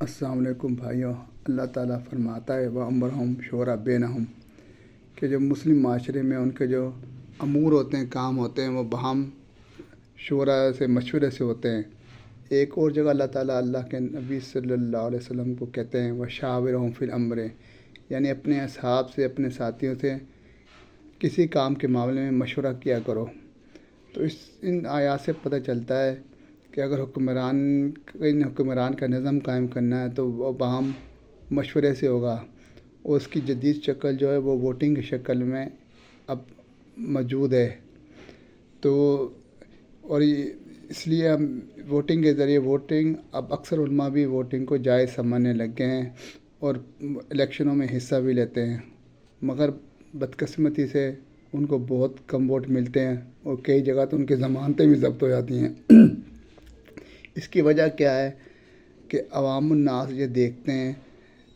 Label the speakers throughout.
Speaker 1: السلام علیکم بھائیوں۔ اللہ تعالیٰ فرماتا ہے وَأَمْرُهُمْ شُورَىٰ بَيْنَهُمْ کہ جو مسلم معاشرے میں ان کے جو امور ہوتے ہیں، کام ہوتے ہیں، وہ باہم شورا سے مشورے سے ہوتے ہیں۔ ایک اور جگہ اللہ کے نبی صلی اللہ علیہ وسلم کو کہتے ہیں وَشَاوِرْهُمْ فِي الْأَمْرِ، یعنی اپنے اصحاب سے، اپنے ساتھیوں سے کسی کام کے معاملے میں مشورہ کیا کرو۔ تو ان آیات سے پتہ چلتا ہے کہ اگر حکمران کا نظم قائم کرنا ہے تو وہ باہم مشورے سے ہوگا، اور اس کی جدید شکل جو ہے وہ ووٹنگ کی شکل میں اب موجود ہے۔ تو اور اس لیے ہم ووٹنگ کے ذریعے اب اکثر علماء بھی ووٹنگ کو جائز سمجھنے لگ گئے ہیں اور الیکشنوں میں حصہ بھی لیتے ہیں، مگر بدقسمتی سے ان کو بہت کم ووٹ ملتے ہیں اور کئی جگہ تو ان کی ضمانتیں بھی ضبط ہو جاتی ہیں۔ اس کی وجہ کیا ہے کہ عوام الناس یہ دیکھتے ہیں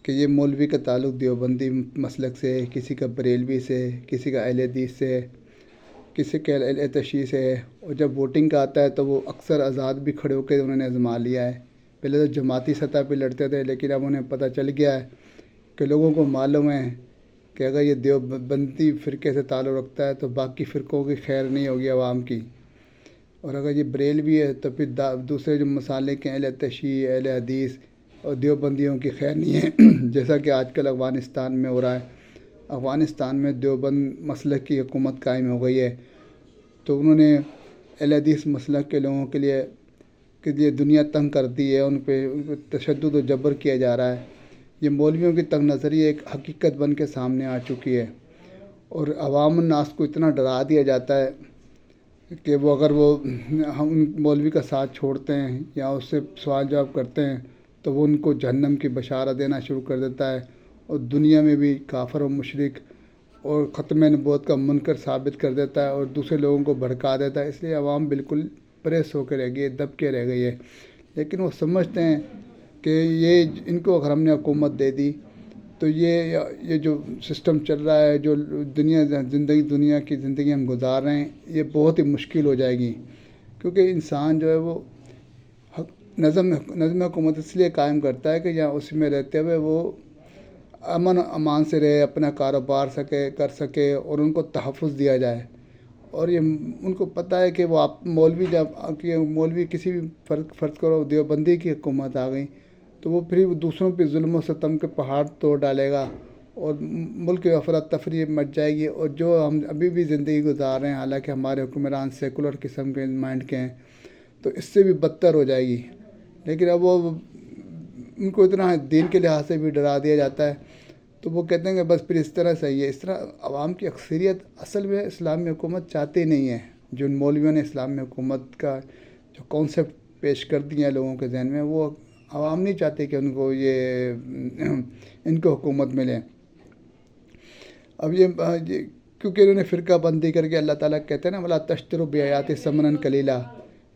Speaker 1: کہ یہ مولوی کا تعلق دیوبندی مسلک سے، کسی کا بریلوی سے، کسی کا اہل حدیث سے، کسی کا اہل تشیع سے ہے، اور جب ووٹنگ کا آتا ہے تو وہ اکثر آزاد بھی کھڑے ہو کے انہوں نے آزما لیا ہے۔ پہلے تو جماعتی سطح پہ لڑتے تھے، لیکن اب انہیں پتہ چل گیا ہے کہ لوگوں کو معلوم ہے کہ اگر یہ دیوبندی فرقے سے تعلق رکھتا ہے تو باقی فرقوں کی خیر نہیں ہوگی عوام کی، اور اگر یہ بریلوی ہے تو پھر دوسرے جو مسالک ہیں، اہل تشیع، اہل حدیث اور دیوبندیوں کی خیر نہیں ہے۔ جیسا کہ آج کل افغانستان میں ہو رہا ہے، افغانستان میں دیوبند مسلک کی حکومت قائم ہو گئی ہے، تو انہوں نے اہل حدیث مسلک کے لوگوں کے لیے دنیا تنگ کر دی ہے، ان پہ تشدد و جبر کیا جا رہا ہے۔ یہ مولویوں کی تنگ نظری ایک حقیقت بن کے سامنے آ چکی ہے، اور عوام الناس کو اتنا ڈرا دیا جاتا ہے کہ وہ اگر ہم مولوی کا ساتھ چھوڑتے ہیں یا اس سے سوال جواب کرتے ہیں تو وہ ان کو جہنم کی بشارت دینا شروع کر دیتا ہے، اور دنیا میں بھی کافر و مشرک اور ختم نبوت کا منکر ثابت کر دیتا ہے اور دوسرے لوگوں کو بھڑکا دیتا ہے۔ اس لیے عوام بالکل پریس ہو کے رہ گئی ہے، دب کے رہ گئی ہے، لیکن وہ سمجھتے ہیں کہ یہ ان کو اگر ہم نے حکومت دے دی تو یہ جو سسٹم چل رہا ہے، جو دنیا کی زندگی ہم گزار رہے ہیں، یہ بہت ہی مشکل ہو جائے گی، کیونکہ انسان جو ہے وہ نظم حکومت اس لیے قائم کرتا ہے کہ یہاں اس میں رہتے ہوئے وہ امن امان سے رہے، اپنا کاروبار کر سکے اور ان کو تحفظ دیا جائے۔ اور یہ ان کو پتہ ہے کہ وہ مولوی کسی بھی فرض کرو دیوبندی کی حکومت آ گئی تو وہ پھر دوسروں پہ ظلم و ستم کے پہاڑ توڑ ڈالے گا اور ملک کی افراتفری مچ جائے گی، اور جو ہم ابھی بھی زندگی گزار رہے ہیں، حالانکہ ہمارے حکمران سیکولر قسم کے مائنڈ کے ہیں، تو اس سے بھی بدتر ہو جائے گی۔ لیکن اب ان کو اتنا دین کے لحاظ سے بھی ڈرا دیا جاتا ہے، تو وہ کہتے ہیں کہ بس پھر اس طرح صحیح ہے۔ اس طرح عوام کی اکثریت اصل میں اسلامی حکومت چاہتی نہیں ہے۔ جو مولویوں نے اسلامی حکومت کا جو کانسیپٹ پیش کر دیا ہے لوگوں کے ذہن میں، وہ عوام نہیں چاہتے کہ ان کو حکومت ملے۔ اب یہ کیونکہ انہوں نے فرقہ بندی کر کے، اللہ تعالیٰ کہتے ہیں نا وَلَا تَشْتَرُوا بِآيَاتِي ثَمَنًا قَلِيلًا،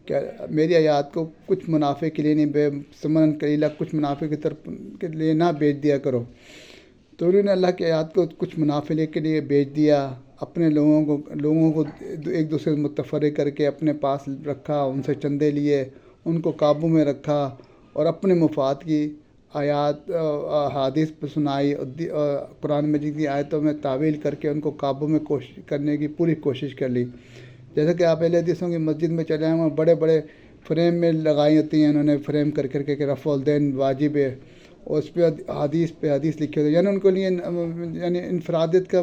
Speaker 1: کہ میری آیات کو کچھ منافع کے لیے نہیں، ثمنًا قلیلا، کچھ منافع کی طرف کے لیے نہ بیچ دیا کرو۔ تو انہوں نے اللہ کی آیات کو کچھ منافع کے لیے بیچ دیا، اپنے لوگوں کو ایک دوسرے سے متفرق کر کے اپنے پاس رکھا، ان سے چندے لیے، ان کو قابو میں رکھا اور اپنے مفاد کی آیات احادیث پر سنائی، اور قرآن مجید کی آیتوں میں تعویل کر کے ان کو قابو میں کرنے کی پوری کوشش کر لی۔ جیسا کہ آپ اہل حدیثوں کی مسجد میں چلے ہیں، وہاں بڑے بڑے فریم میں لگائی ہوتی ہیں، انہوں نے فریم کر کے کہ رفع الدین واجب ہے، اور اس پہ حدیث لکھے ہوئے، یعنی ان کے لیے یعنی انفرادیت کا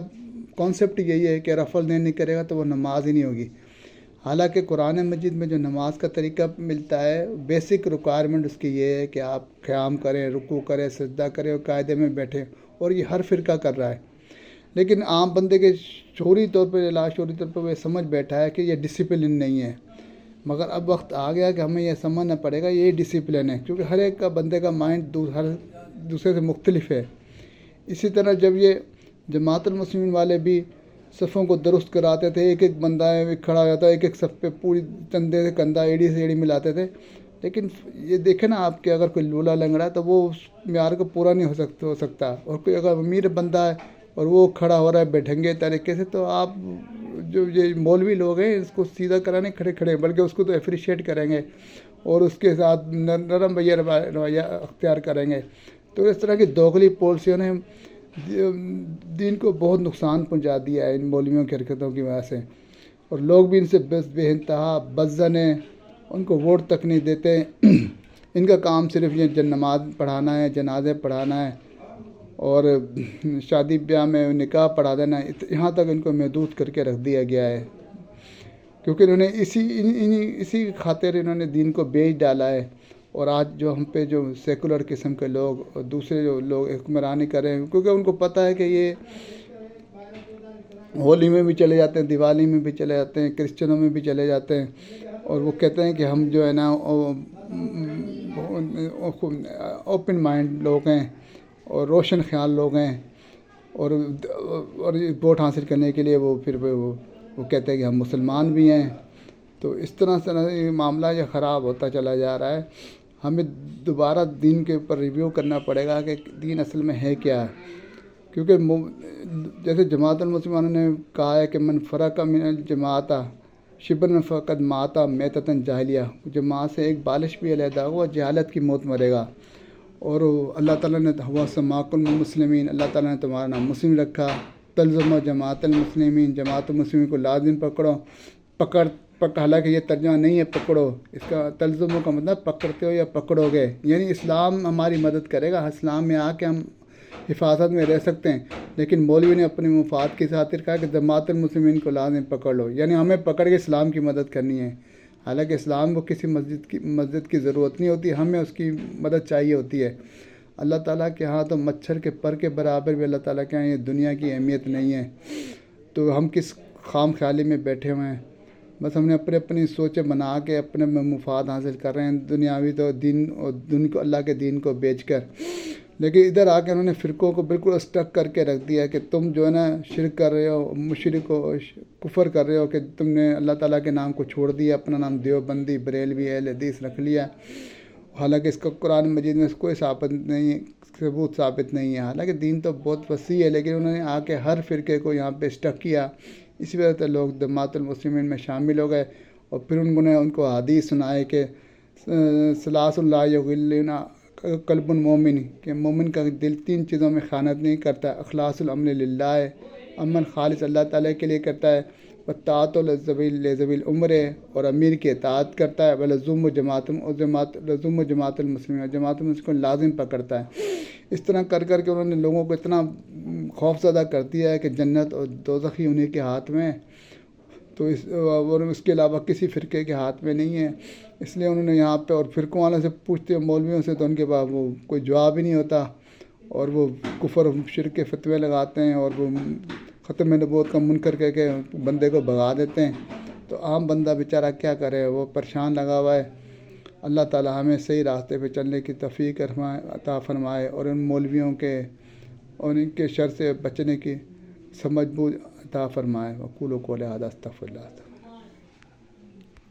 Speaker 1: کانسیپٹ یہی ہے کہ رفع الدین نہیں کرے گا تو وہ نماز ہی نہیں ہوگی۔ حالانکہ قرآن مجید میں جو نماز کا طریقہ ملتا ہے، بیسک ریکوائرمنٹ اس کی یہ ہے کہ آپ قیام کریں، رکوع کریں، سجدہ کریں اور قاعدے میں بیٹھیں، اور یہ ہر فرقہ کر رہا ہے۔ لیکن عام بندے کے شعوری طور پر، لاشعوری طور پر وہ سمجھ بیٹھا ہے کہ یہ ڈسپلن نہیں ہے، مگر اب وقت آ گیا کہ ہمیں یہ سمجھنا پڑے گا یہ ڈسپلن ہے، کیونکہ ہر ایک کا بندے کا مائنڈ ہر دوسرے سے مختلف ہے۔ اسی طرح جب یہ جماعت المسلمین والے بھی صفوں کو درست کراتے تھے، ایک بندہ کھڑا ہو جاتا، ایک صف پہ پوری کندھے سے کندھا، ایڑی سے ایڑی ملاتے تھے، لیکن یہ دیکھیں نا آپ کہ اگر کوئی لولا لنگڑا ہے تو وہ اس معیار کو پورا نہیں ہو سکتا، اور کوئی اگر امیر بندہ ہے اور وہ کھڑا ہو رہا ہے بے طریقے سے، تو آپ جو یہ مولوی لوگ ہیں اس کو سیدھا کرانے کھڑے بلکہ اس کو تو اپریشیٹ کریں گے اور اس کے ساتھ نرم رویہ اختیار کریں گے. تو اس طرح کی دوغلی پالیسیوں نے دین کو بہت نقصان پہنچا دیا ہے ان مولویوں کی حرکتوں کی وجہ سے. اور لوگ بھی ان سے بے انتہا بدظن ہیں، ان کو ووٹ تک نہیں دیتے. ان کا کام صرف یہ نماز پڑھانا ہے، جنازے پڑھانا ہے اور شادی بیاہ میں نکاح پڑھا دینا ہے. یہاں تک ان کو محدود کر کے رکھ دیا گیا ہے، کیونکہ انہوں نے اسی خاطر انہوں نے دین کو بیچ ڈالا ہے. اور آج جو ہم پہ جو سیکولر قسم کے لوگ اور دوسرے جو لوگ حکمرانی کر رہے ہیں، کیونکہ ان کو پتہ ہے کہ یہ ہولی میں بھی چلے جاتے ہیں، دیوالی میں بھی چلے جاتے ہیں، کرسچنوں میں بھی چلے جاتے ہیں، اور وہ کہتے ہیں کہ ہم جو ہے نا اوپن مائنڈ لوگ ہیں اور روشن خیال لوگ ہیں. اور ووٹ حاصل کرنے کے لیے وہ کہتے ہیں کہ ہم مسلمان بھی ہیں. تو اس طرح سے یہ معاملہ یہ خراب ہوتا چلا جا رہا ہے. ہمیں دوبارہ دین کے اوپر ریویو کرنا پڑے گا کہ دین اصل میں ہے کیا ہے. کیونکہ جیسے جماعت المسلمانوں نے کہا ہے کہ من فرق من الجماعت شبرا فقد مات میتۃ جاہلیہ، جماعت سے ایک بالش بھی علیحدہ ہوا جہالت کی موت مرے گا. اور اللہ تعالیٰ نے ہوا سماکم المسلمین، اللہ تعالیٰ نے تمہارا نام مسلم رکھا. تلزم جماعت المسلمین، جماعت المسلمین کو لازم پکڑو. حالانکہ یہ ترجمہ نہیں ہے پکڑو، اس کا تلزموں کا مطلب پکڑتے ہو یا پکڑو گے، یعنی اسلام ہماری مدد کرے گا. اسلام میں آ کے ہم حفاظت میں رہ سکتے ہیں. لیکن مولوی نے اپنے مفاد کی خاطر کہا کہ جماعت المسلمین کو لازم پکڑ لو، یعنی ہمیں پکڑ کے اسلام کی مدد کرنی ہے. حالانکہ اسلام کو کسی مسجد کی ضرورت نہیں ہوتی، ہمیں اس کی مدد چاہیے ہوتی ہے. اللہ تعالیٰ کے ہاں تو مچھر کے پر کے برابر بھی اللہ تعالیٰ کے ہاں یہ دنیا کی اہمیت نہیں ہے. تو ہم کس خام خیالی میں بیٹھے ہوئے ہیں، بس ہم نے اپنی سوچیں بنا کے اپنے مفاد حاصل کر رہے ہیں، دنیاوی تو دین کو اللہ کے دین کو بیچ کر. لیکن ادھر آ کے انہوں نے فرقوں کو بالکل اسٹک کر کے رکھ دیا کہ تم جو ہے نا شرک کر رہے ہو، مشرک ہو، کفر کر رہے ہو کہ تم نے اللہ تعالیٰ کے نام کو چھوڑ دیا، اپنا نام دیوبندی، بریلوی، اہل حدیث رکھ لیا. حالانکہ اس کا قرآن مجید میں کوئی ثبوت ثابت نہیں ہے. حالانکہ دین تو بہت وسیع ہے، لیکن انہوں نے آ کے ہر فرقے کو یہاں پہ اسٹک کیا. اسی وجہ سے لوگ جماعت المسلمین میں شامل ہو گئے. اور پھر انہوں نے ان کو حدیث سنائے کہ ثلاث لا یغلون قلب المومن، کہ مومن کا دل 3 چیزوں میں خیانت نہیں کرتا. اخلاص العمل للہ، عمل خالص اللہ تعالیٰ کے لیے کرتا ہے. وطاعت لذوی العمر، اور امیر کی اطاعت کرتا ہے. ولزوم جماعت المسلمین، جماعت المسلمین کو لازم پکڑتا ہے. اس طرح کر کے انہوں نے لوگوں کو اتنا خوف زدہ کر دیا ہے کہ جنت اور دوزخ ہی انہیں کے ہاتھ میں، تو اس کے علاوہ کسی فرقے کے ہاتھ میں نہیں ہے. اس لیے انہوں نے یہاں پہ، اور فرقوں والوں سے پوچھتے ہیں مولویوں سے تو ان کے پاس وہ کوئی جواب ہی نہیں ہوتا، اور وہ کفر شرک کے فتوے لگاتے ہیں اور وہ ختم نبوت کا منکر کہہ کے بندے کو بھگا دیتے ہیں. تو عام بندہ بیچارہ کیا کرے، وہ پریشان لگا ہوا ہے. اللہ تعالیٰ ہمیں صحیح راستے پہ چلنے کی توفیق عطا فرمائے، اور ان مولویوں کے اور ان کے شر سے بچنے کی سمجھ بوجھ عطا فرمائے. وقولوا قولی ھذا استغفر اللہ.